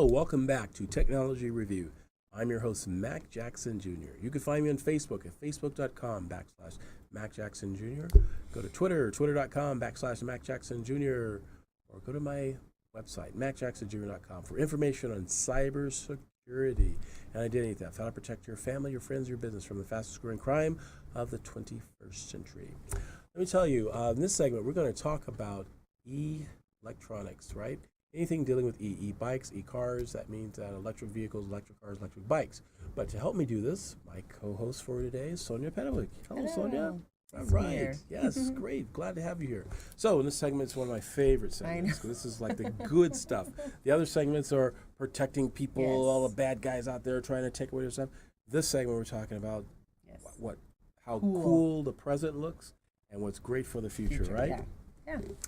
Hello, welcome back to Technology Review. I'm your host, Mac Jackson Jr. You can find me on Facebook at facebook.com/Mac Jackson Jr. Go to Twitter, twitter.com/Mac Jackson Jr. Or go to my website, macjacksonjr.com, for information on cybersecurity and identity theft, how to protect your family, your friends, your business from the fastest growing crime of the 21st century. Let me tell you, in this segment, we're going to talk about electronics, right? Anything dealing with e-bikes, e-cars, that means electric vehicles, electric cars, electric bikes. But to help me do this, my co-host for today is Sonia Pedovic. Hello, Sonia. All right. Yes, great. Glad to have you here. So in this segment, it's one of my favorite segments. This is like the good stuff. The other segments are protecting people, all the bad guys out there trying to take away their stuff. This segment, we're talking about how cool the present looks and what's great for the future, right? Yeah.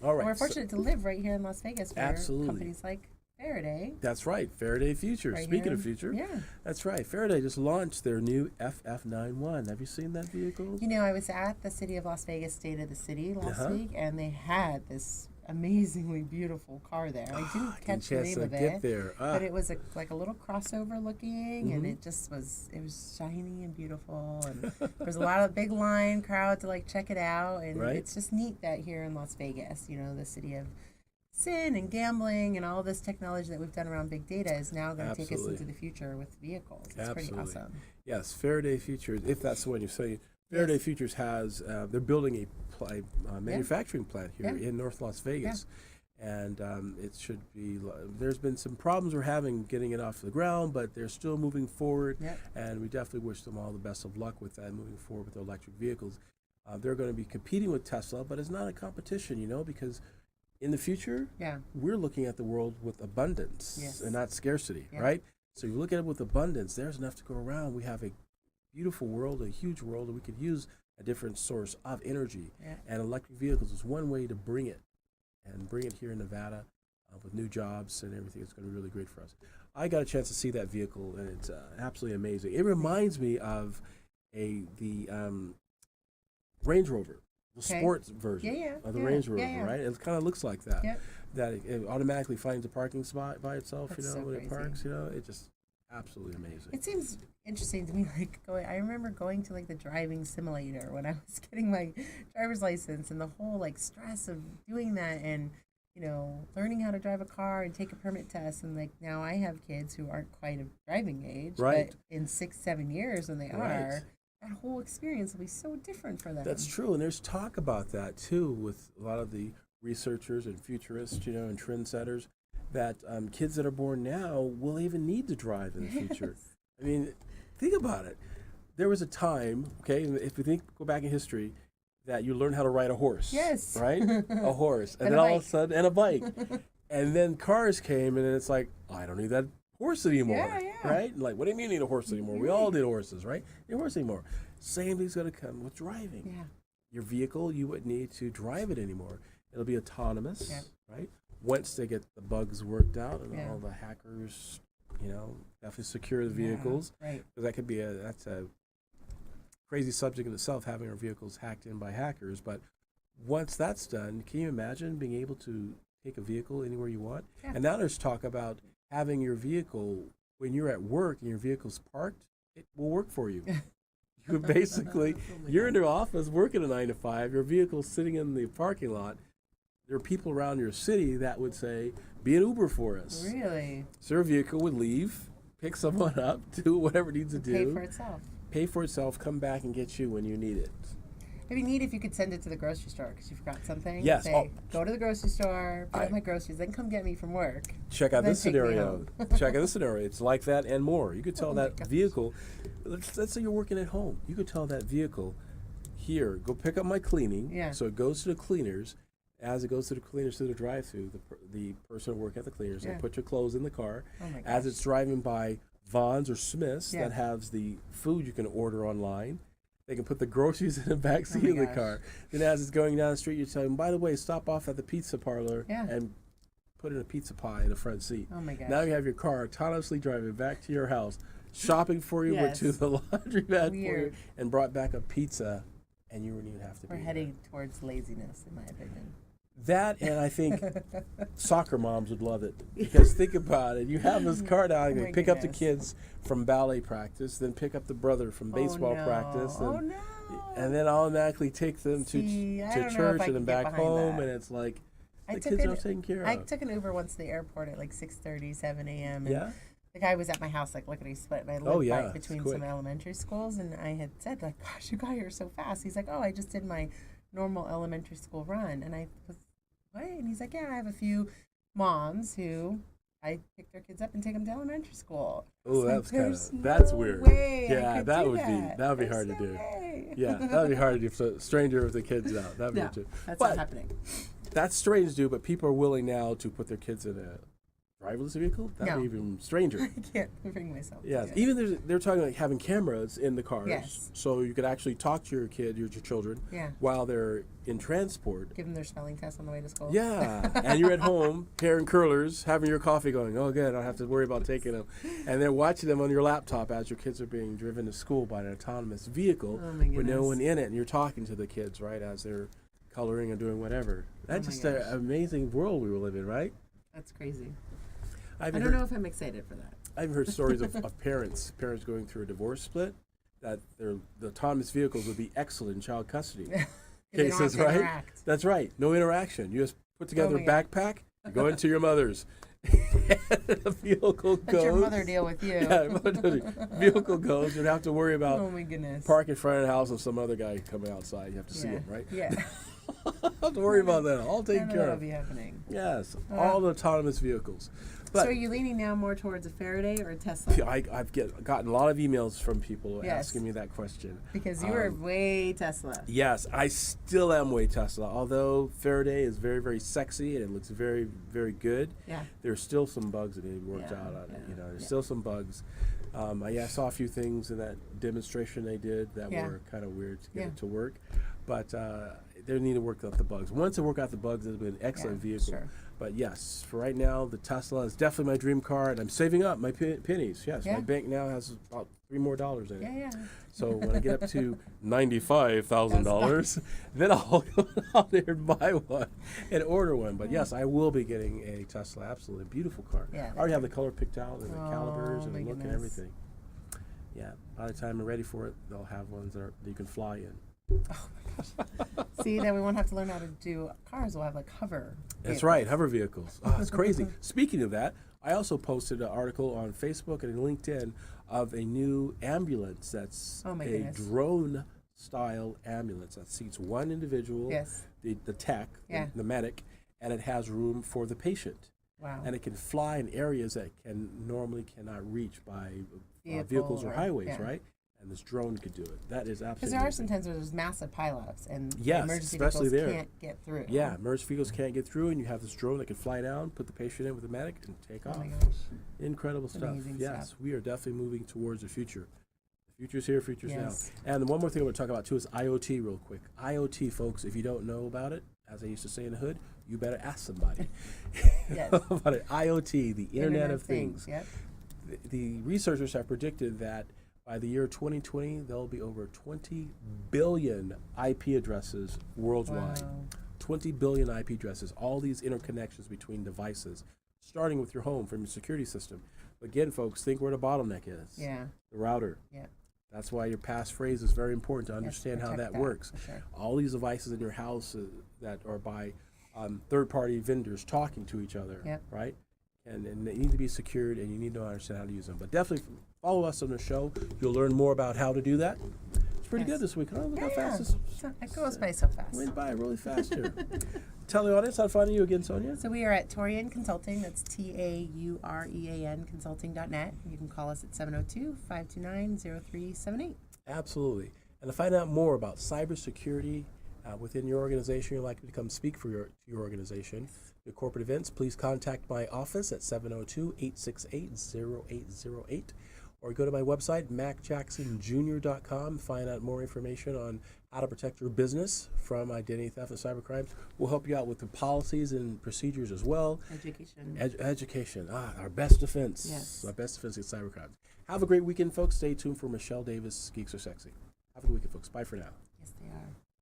All right. And we're fortunate to live right here in Las Vegas where companies like Faraday. That's right. Faraday Future. Right Speaking here. of future. Yeah. That's right. Faraday just launched their new FF91. Have you seen that vehicle? You know, I was at the City of Las Vegas State of the City last week, and they had this amazingly beautiful car there. I didn't catch the name of it, but it was like a little crossover looking, and it was shiny and beautiful, and there was a lot of big line crowd to like check it out, and it's just neat that here in Las Vegas, you know, the city of sin and gambling and all this technology that we've done around big data is now going to take us into the future with vehicles. It's pretty awesome. Yes, Faraday Futures, if that's the one you're saying. Faraday Futures has, they're building a manufacturing plant here in North Las Vegas. And it should be, there's been some problems we're having getting it off the ground, but they're still moving forward. And we definitely wish them all the best of luck with that, moving forward with their electric vehicles. They're going to be competing with Tesla, but it's not a competition, you know, because in the future, we're looking at the world with abundance and not scarcity, right? So you look at it with abundance, there's enough to go around. We have a beautiful world, a huge world, and we could use a different source of energy. And electric vehicles is one way to bring it, and bring it here in Nevada with new jobs and everything. It's going to be really great for us. I got a chance to see that vehicle, and it's absolutely amazing. It reminds me of the Range Rover, the sports version of the Range Rover, right? It kind of looks like that. That it automatically finds a parking spot by itself, when it parks, it just absolutely amazing. It seems interesting to me, I remember going to the driving simulator when I was getting my driver's license, and the whole stress of doing that, and learning how to drive a car and take a permit test, and now I have kids who aren't quite of driving age, but in 6-7 years when they are, that whole experience will be so different for them. That's true, and there's talk about that too with a lot of the researchers and futurists, and trendsetters, that kids that are born now will even need to drive in the future. I mean, think about it. There was a time, if we go back in history, that you learn how to ride a horse. Yes. Right? A horse. And then all of a sudden, and a bike. And then cars came, and then it's like, I don't need that horse anymore. Right? What do you mean you need a horse anymore? We all need horses, right? You need a horse anymore. Same thing's going to come with driving. Your vehicle, you wouldn't need to drive it anymore. It'll be autonomous, right? Once they get the bugs worked out and all the hackers, definitely secure the vehicles. Because that could be that's a crazy subject in itself, having our vehicles hacked in by hackers. But once that's done, can you imagine being able to take a vehicle anywhere you want? And now there's talk about having your vehicle, when you're at work and your vehicle's parked, it will work for you. You basically, you're in your office working a 9 to 5, your vehicle's sitting in the parking lot. There are people around your city that would say, be an Uber for us. Really? So your vehicle would leave, pick someone up, do whatever it needs to do. Pay for itself, come back and get you when you need it. It'd be neat if you could send it to the grocery store because you forgot something. Yes. Say, go to the grocery store, pick up my groceries, then come get me from work. Check out this scenario. Check out this scenario. It's like that and more. You could tell that vehicle, let's say you're working at home. You could tell that vehicle, here, go pick up my cleaning. So it goes to the cleaners. As it goes to the cleaners to the drive-thru, the person working at the cleaners, they put your clothes in the car. As it's driving by Vons or Smith's that has the food you can order online, they can put the groceries in the back seat of the car. Then as it's going down the street, you tell them, by the way, stop off at the pizza parlor and put in a pizza pie in the front seat. Oh my gosh. Now you have your car autonomously driving back to your house, shopping for you, went to the laundromat for you, and brought back a pizza, and you wouldn't even have to be We're heading towards laziness, in my opinion. That, and I think soccer moms would love it, because think about it. You have this car now, you pick up the kids from ballet practice, then pick up the brother from baseball practice, and then automatically take them to church and then back home, and it's like the kids are taken care of. I took an Uber once to the airport at like 6:30, 7 a.m. Yeah. The guy was at my house, like, look at, he split my live right between some elementary schools, and I had said, like, gosh, you got here so fast. He's like, oh, I just did my normal elementary school run, and I was, what? And he's like, yeah, I have a few moms who I pick their kids up and take them to elementary school. Oh, that's weird. Yeah, that would be hard to do. Yeah, that would be hard to do for a stranger with the kids out. That'd be too. That's not happening. That's strange, dude. But people are willing now to put their kids in a driverless vehicle. That'd be even stranger. I can't bring myself. Yeah, even they're talking like having cameras in the cars, so you could actually talk to your children, while they're in transport. Give them their spelling test on the way to school. Yeah, and you're at home, hair and curlers, having your coffee, going, oh, good, I don't have to worry about taking them, and they're watching them on your laptop as your kids are being driven to school by an autonomous vehicle with no one in it, and you're talking to the kids right as they're coloring and doing whatever. That's just an amazing world we will live in, right? That's crazy. I don't know if I'm excited for that. I've heard stories of parents going through a divorce split, that the autonomous vehicles would be excellent in child custody cases, right? Interact. That's right. No interaction. You just put together a backpack, you go into your mother's. The vehicle goes. Let your mother deal with you. Yeah, vehicle goes. You don't have to worry about park in front of the house of some other guy coming outside. You have to see him, right? Yeah. Don't have to worry about that. All taken care of. That'll be happening. Yes, all the autonomous vehicles. But so are you leaning now more towards a Faraday or a Tesla? I've gotten a lot of emails from people asking me that question. Because you are way Tesla. Yes, I still am way Tesla. Although Faraday is very, very sexy and it looks very, very good. Yeah. There's still some bugs that need worked out on it. There's still some bugs. I saw a few things in that demonstration they did that were kind of weird to get it to work. But they need to work out the bugs. Once they work out the bugs, it'll be an excellent vehicle. Sure. But yes, for right now, the Tesla is definitely my dream car, and I'm saving up my pennies. Yes, my bank now has about $3 more in it. Yeah. So when I get up to $95,000, then I'll go out there and buy one and order one. But yes, I will be getting a Tesla. Absolutely beautiful car. Yeah, I already have the color picked out and the calibers and the look and everything. Yeah, by the time I'm ready for it, they'll have ones that you can fly in. Oh my gosh. See, then we won't have to learn how to do cars. We'll have like hover vehicles. That's right, hover vehicles. Oh, it's crazy. Speaking of that, I also posted an article on Facebook and LinkedIn of a new ambulance that's a drone-style ambulance that seats one individual, the tech, the medic, and it has room for the patient. Wow. And it can fly in areas that normally cannot reach by vehicles or highways, right? And this drone could do it. That is absolutely. Because there are some times where there's massive pileups and emergency especially vehicles can't get through. Yeah, emergency vehicles can't get through, and you have this drone that can fly down, put the patient in with the medic, and take off. Oh my gosh. Incredible stuff. Yes, we are definitely moving towards the future. The future's here, future's now. And one more thing I want to talk about, too, is IoT real quick. IoT, folks, if you don't know about it, as I used to say in the hood, you better ask somebody about it. IoT, the Internet of Things. Yep. The researchers have predicted that by the year 2020, there'll be over 20 billion IP addresses worldwide. Wow. 20 billion IP addresses, all these interconnections between devices, starting with your home from your security system. Again, folks, think where the bottleneck is. Yeah. The router. Yeah. That's why your passphrase is very important to understand how that works. Sure. All these devices in your house that are by third-party vendors talking to each other, right? And they need to be secured, and you need to understand how to use them. But definitely follow us on the show. You'll learn more about how to do that. It's pretty good this week, huh? Look how fast it goes by so fast. Went by really fast here. Tell the audience how to find you again, Sonia. So we are at Taurean Consulting. That's TAUREAN Consulting.net. You can call us at 702-529-0378. Absolutely. And to find out more about cybersecurity within your organization, you'd like to come speak for your organization, your corporate events, please contact my office at 702-868-0808, or go to my website, macjacksonjr.com, find out more information on how to protect your business from identity theft and cybercrime. We'll help you out with the policies and procedures as well. Education. Education. Our best defense. Yes. Our best defense against cybercrime. Have a great weekend, folks. Stay tuned for Michelle Davis, Geeks Are Sexy. Have a good weekend, folks. Bye for now.